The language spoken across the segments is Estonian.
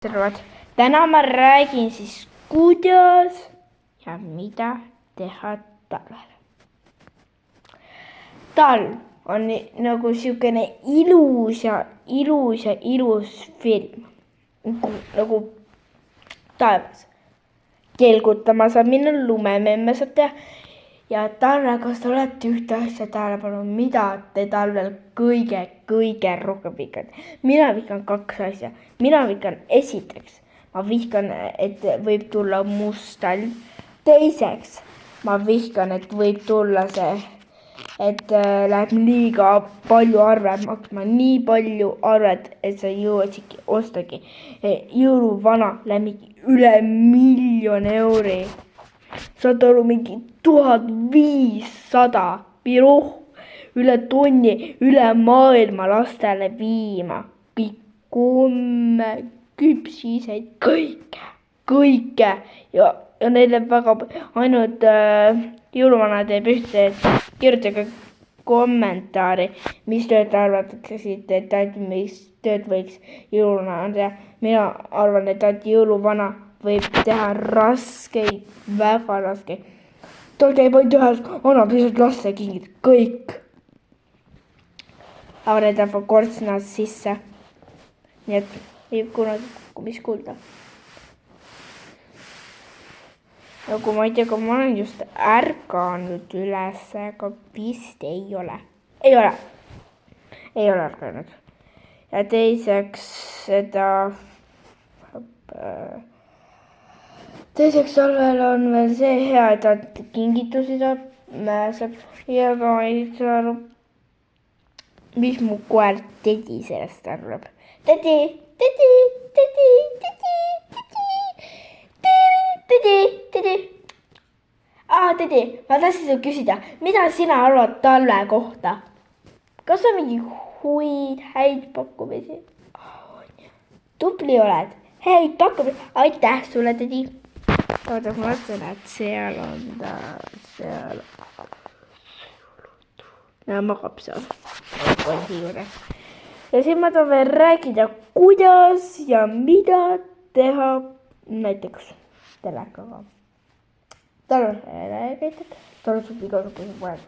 Tervet! Täna ma räägin siis, kuidas ja mida teha talvel. Talv on nagu siukene ilus film. Nagu taevas. Kelgutama saab minna, lumememme saab teha. Ja talvel, kas te olete ühte asja tähele pannud, mida te talvel kõige rohkem vihkate? Mina vihkan kaks asja. Mina vihkan esiteks. Ma vihkan, et võib tulla must talv. Teiseks, ma vihkan, et võib tulla see, et läheb liiga palju arved maksma. Nii palju arved, et sa jõuadki ostagi. Jõuluvana läheb mingi üle 1 000 000 euri. Saad aru, mingi 1500 üle tonni üle maailma lastele viima. Kõik komme, küpsiseid, kõike. Ja neile väga ainult jõuluvana teeb ühte, et kirjutage kommentaari, mis tööd arvatakse, et mis tööd võiks jõuluvana teha. Mina arvan, et jõuluvana võib teha raskeid, väga raskeid. Tal käib ainult ühes, annab lihtsalt laste kingid, kõik. Aga need lähevad kortsnad sisse. Nii et ei kunagi kukkumist kuulda. Nagu ma ei tea, kui ma olen just ärganud üles, aga vist ei ole. Ei ole ärganud. Ja teiseks teiseks talvel on veel see hea, et kingitusi saab, mäsab ja ka ei saa aru, mis mu koer Tedi sellest arvab. Tedi, ma tahtsin sul küsida, mida sina arvad talve kohta? Kas on mingi häid pakkumisi? Tubli oled, häid pakkumisi, aitäh sulle, Tedi. Oota, ma mõtlen, et seal on ta, seal. Ja magab seal. Ja siin ma tahan veel rääkida, kuidas ja mida teha näiteks telekaga. Tal on räägitud, tal on sul igasugused vajad.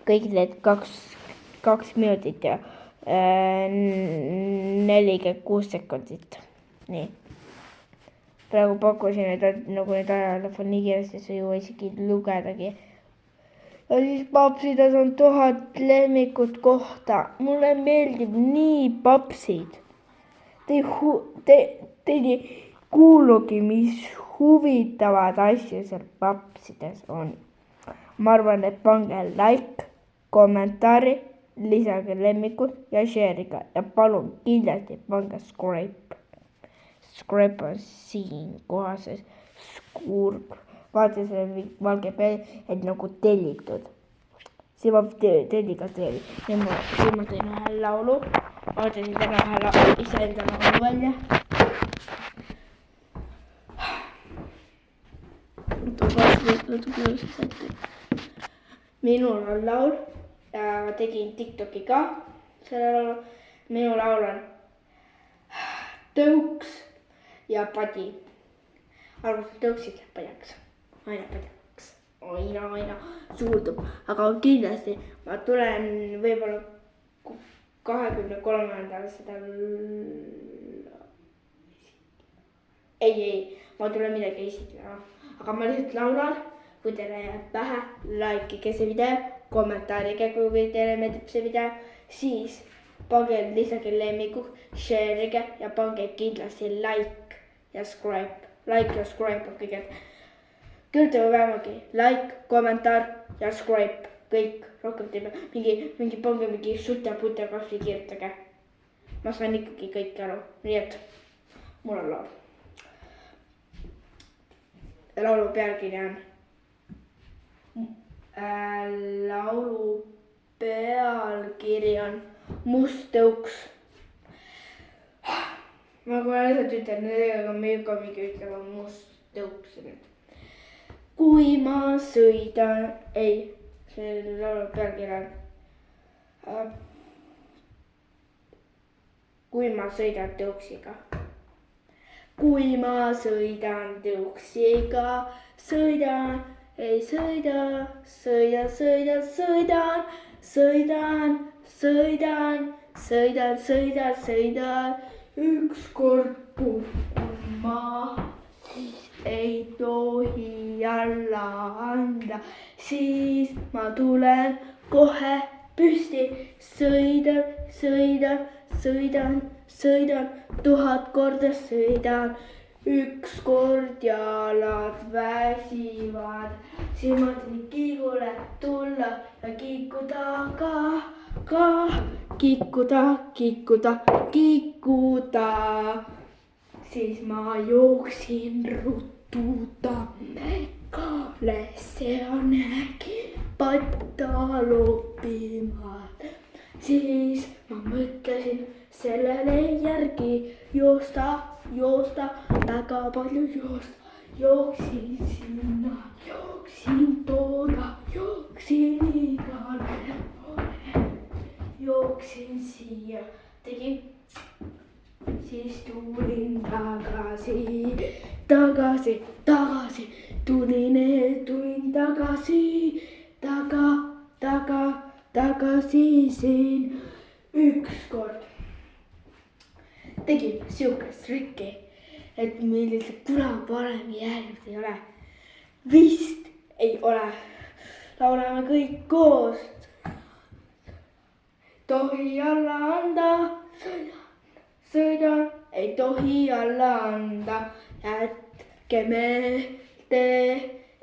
Kõik need 2 minutit ja 46 sekundit. Nii. Praegu pakkusin, et nagu need ajalehv on nii kiiresti, sa jõua isegi lugedagi. Ja siis papsides on 1000 lemmikut kohta. Mulle meeldib nii papsid. Te ei kuulugi, mis huvitavad asju seal papsides on. Ma arvan, et pange like, kommentaari, lisage lemmikud ja share'iga. Ja palun kindlasti pange subscribe. Subscribe on siin kohas, skurg. Vaata selle valge peal, et nagu tellitud. Siin ma telliga teen. Siin ma teen ühe laulu. Ma ütlesin täna ühe iseenda laulu välja. Minul on laul. Ma tegin TikToki ka. Minu laul on Tõuks ja Padi. Arvasin tõuksid ja padjaks. Aina padjaks. Aina suurdub. Aga kindlasti ma tulen võib-olla 23. seda ei, ma tulen midagi esitlema. Aga ma lihtsalt laulan, kui teile jääb pähe, likeige see video, kommentaarige, kui teile meeldib see video, siis pange lisage lemmiku, share'ige ja pange kindlasti like ja subscribe. Like ja subscribe on kõige. Kirjutage vähemagi like, kommentaar ja subscribe. Kõik rohkem teeme. Mingi pange mingi sutte-putte kasvõi kirjutage. Ma saan ikkagi kõik aru. Nii et mul on laul. Laulu pealkiri on Must tõuks. Ma kohe lihtsalt ütlen, aga me ka mingi ütlema must tõuks. Kui ma sõidan, see laulu pealkiri on kui ma sõidan tõuksiga. Kui ma sõidan tõuksiga, sõidan, ei sõida, sõidan, sõidan, sõidan, sõidan, sõidan, sõidan, sõidan, sõidan. Ükskord kukun ma, siis ei tohi alla anda, siis ma tulen kohe püsti, sõidan, sõidan, sõidan, sõidan, 1000 korda sõidan. Ükskord jalad väsivad, silmad ei kiigule tulla ja kikuda ka, kikuda, kikuda, kikuda. Siis ma jooksin ruttu Tammekale, ja nägin patta loopimaad. Siis ma mõtlesin sellele järgi joosta, väga palju joosta. Jooksin sinna, jooksin toona, jooksin igale poole, jooksin siia, tegin. Siis tulin tagasi, tulin tagasi siin. Ükskord tegin siukest trikki, et meil lihtsalt kunagi varem jäänud ei ole. Vist ei ole. Laulame kõik koos. Tohi alla anda, sõidan, ei tohi alla anda. Jätke meelde,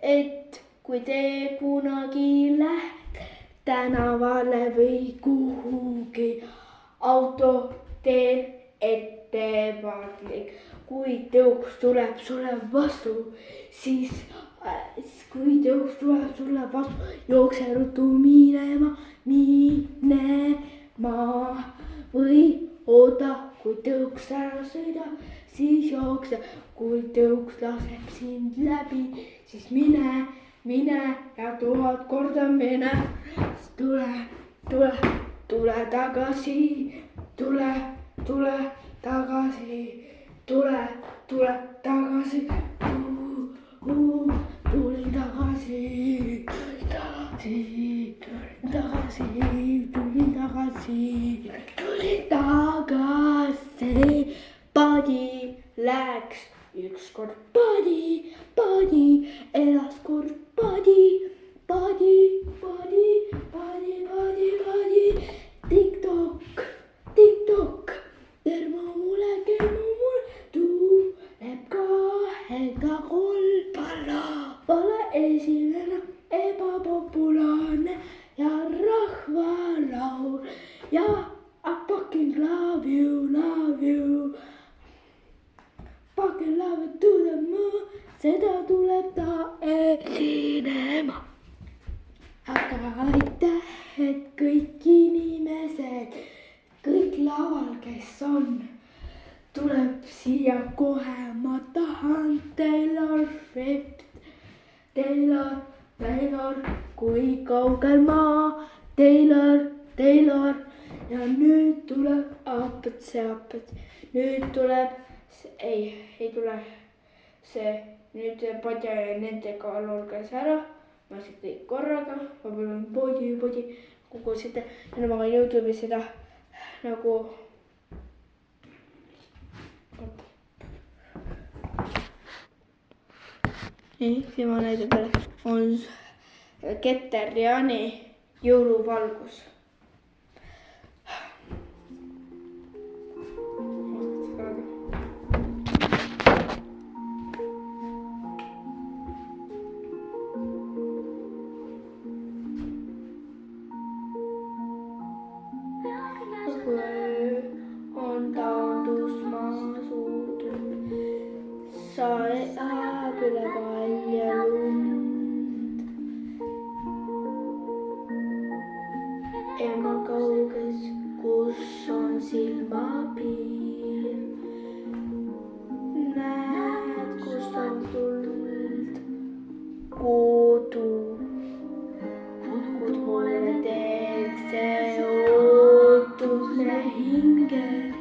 et kui te kunagi lähed tänavale või kuhugi autoteel ettevaatlik. Kui tõuks tuleb sulle vastu, siis jookse ruttu minema või oota, kui tõuks ära sõida, siis jookse. Kui tõuks laseb sind läbi, siis mine ja 1000 korda mine. Tule tagasi, tule tagasi, tule tagasi. Tulin tagasi. Padi läks ükskord padi, elas kord padi. Tiktok, termo mulle, tuleb kahega kolm. Pole esimene, ebapopulaarne ja rahvalaul ja I fucking love you. Fucking love it to the moon, seda tuleb ta esinema. Aga aitäh, et kõik inimesed, kõik laval, kes on, tuleb siia kohe. Ma tahan Taylor Swift. Taylor, kui kaugel ma, Taylor. Ja nüüd tuleb apet. Nüüd tuleb, ei tule see, nüüd Padja ja nendega laul käis ära. Ma siin kõik korraga, ma palun podi, kogu seda, ja ma võin YouTube'i seda nagu. Nii, siin ma näidan teile, on Keter Jaani jõuluvalgus. On taandusmaa suutud, sajab üle palju lund. Ema kauges, kus on silmapiir, näed, kus on tuld kodu. Kuid mulle teeb see ootusne hinged,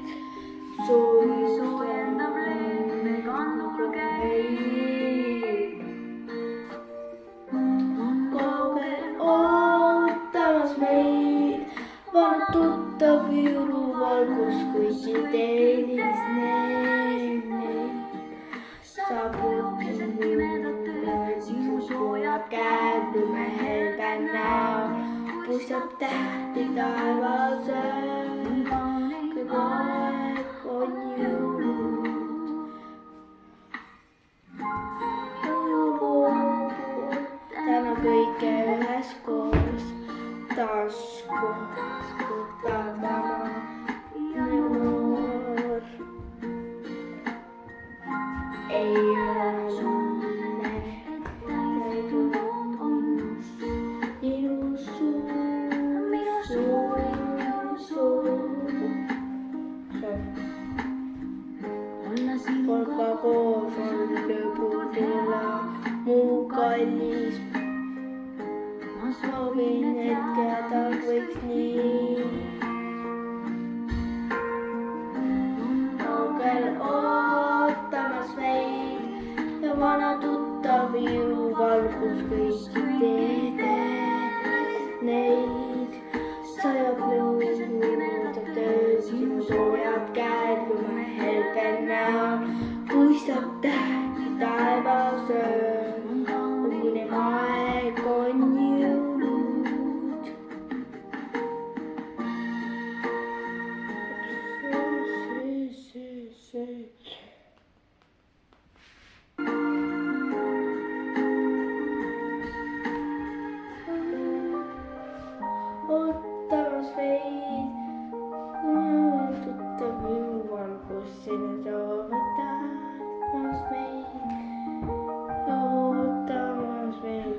teenis neid. Saabub sinu soojad käed, lumehelde näo, puistab tähti taevas ööl, kõik aeg on jõulud. Täna kõike üheskoos, taas kohtab oma noor. Ei ole ilus polka koos on lõbudele muu kallis. Ma soovin, et kedagi võiks nii kaugel ootamas meid ja vana tuttav jõuluvalgus kõiki teedes neid. Sajab lõugutab tööd, sinu soojad käed, lumehelde näo, puistab tähti taevas ööl, kuni aeg on jõulud. Ootamas meid, tuttav jõuluvalgus, sinu soojad tähtmas meid. Ootamas meid,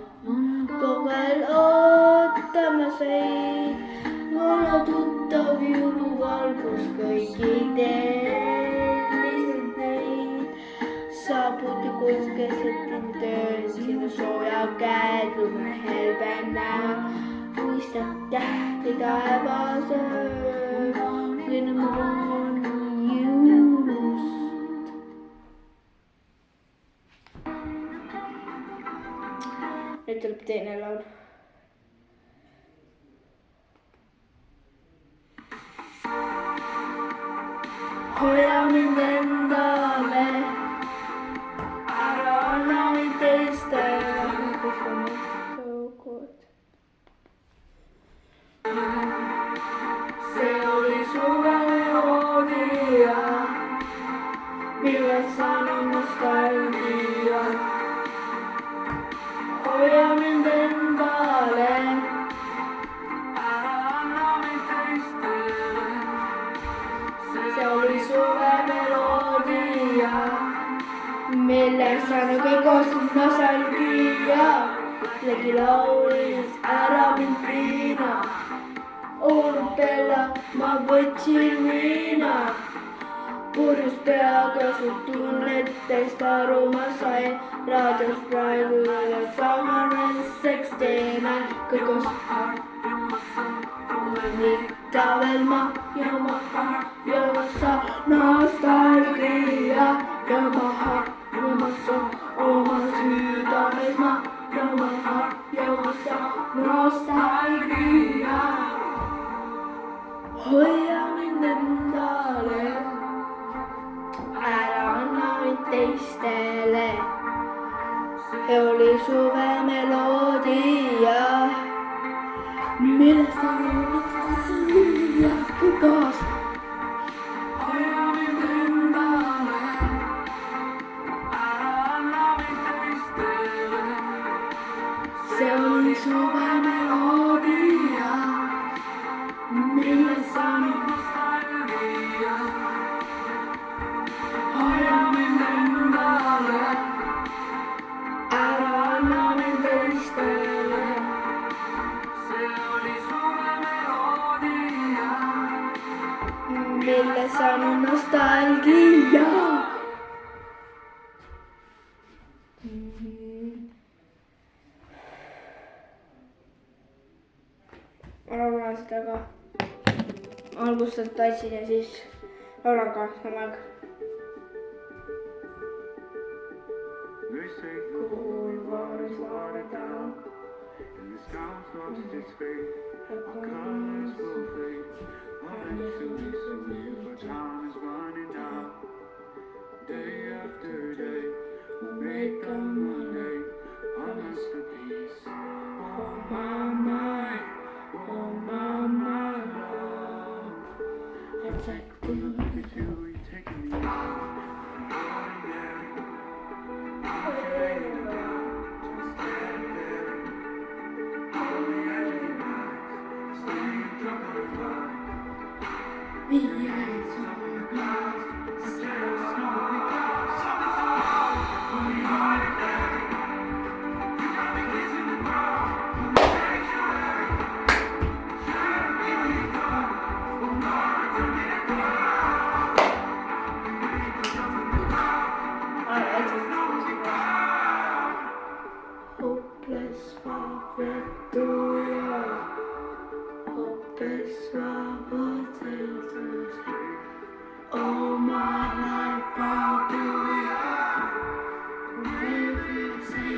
kaugel ootamas meid, vana tuttav jõuluvalgus kõiki teeniselt neid. Saabud ja koos keset tööd, sinu sooja käed, lumehelde näo, puistab tähti taevas ööl, kui on jõulust. Nüüd tuleb teine laul. Hoia mind endale, ära anna mind teistele. See oli suvemeloodia, millest saanud nostalgia. Hoia mind endale, ära anna mind teistele. See oli suvemeloodia, millest saanud kõik koostab nostalgia. Legi laulis ära mind piina, olupella ma võtsin viina. Purjus peaga su tunnetest aru ma sain, raadios praegu üle samanesseks teeme, kõik on ikka veel ma ja maha ja ma saan nostalgia ja maha ja ma saan oma südames ma ja maha ja ma saan nostalgia. Hoia mind endale, ära anna mind teistele. See oli suvemeloodia, millest on nostalgia kaas. Hoia mind endale, ära anna mind teistele. See oli suvemeloodia, millest on nostalgia. Hoia mind endale, ära anna mind teistele. See oli suvemeloodia, millest on nostalgia. Ma laulan seda ka. Alguselt tassin ja siis laulan ka samal aeg. Kuulvaaris vaadata. Eventually soon, for time is running out. Day after day, we'll make the Monday a masterpiece. Oh my, love. It's like Look at you, you're taking me out from the ordinary. Don't you lay me down, just stand there. On the edge of your eyes, staying drunk on the fire. the eyes of your glass. Hopeless for victoria. Hopeless for potatoes. All my life I'll do it. If you say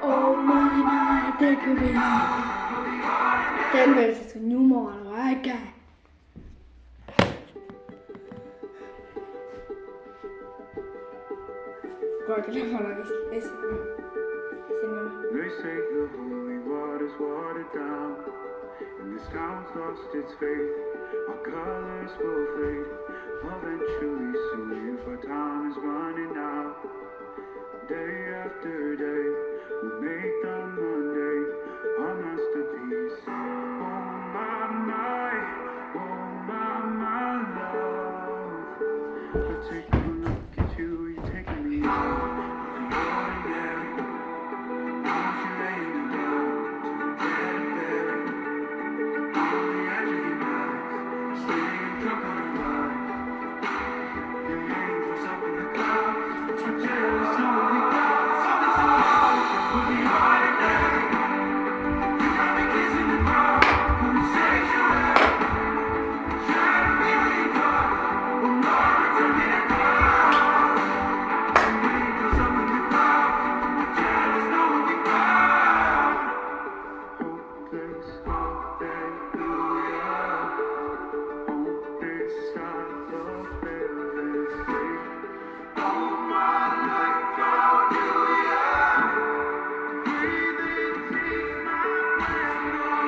oh my, take me out. Ten versus su numero, vaca. Guarda che la fa la vestita. They say the holy water's watered down, and this town's lost its faith. Our colors will fade, eventually soon, for time is running out. Day after day, we'll make the money.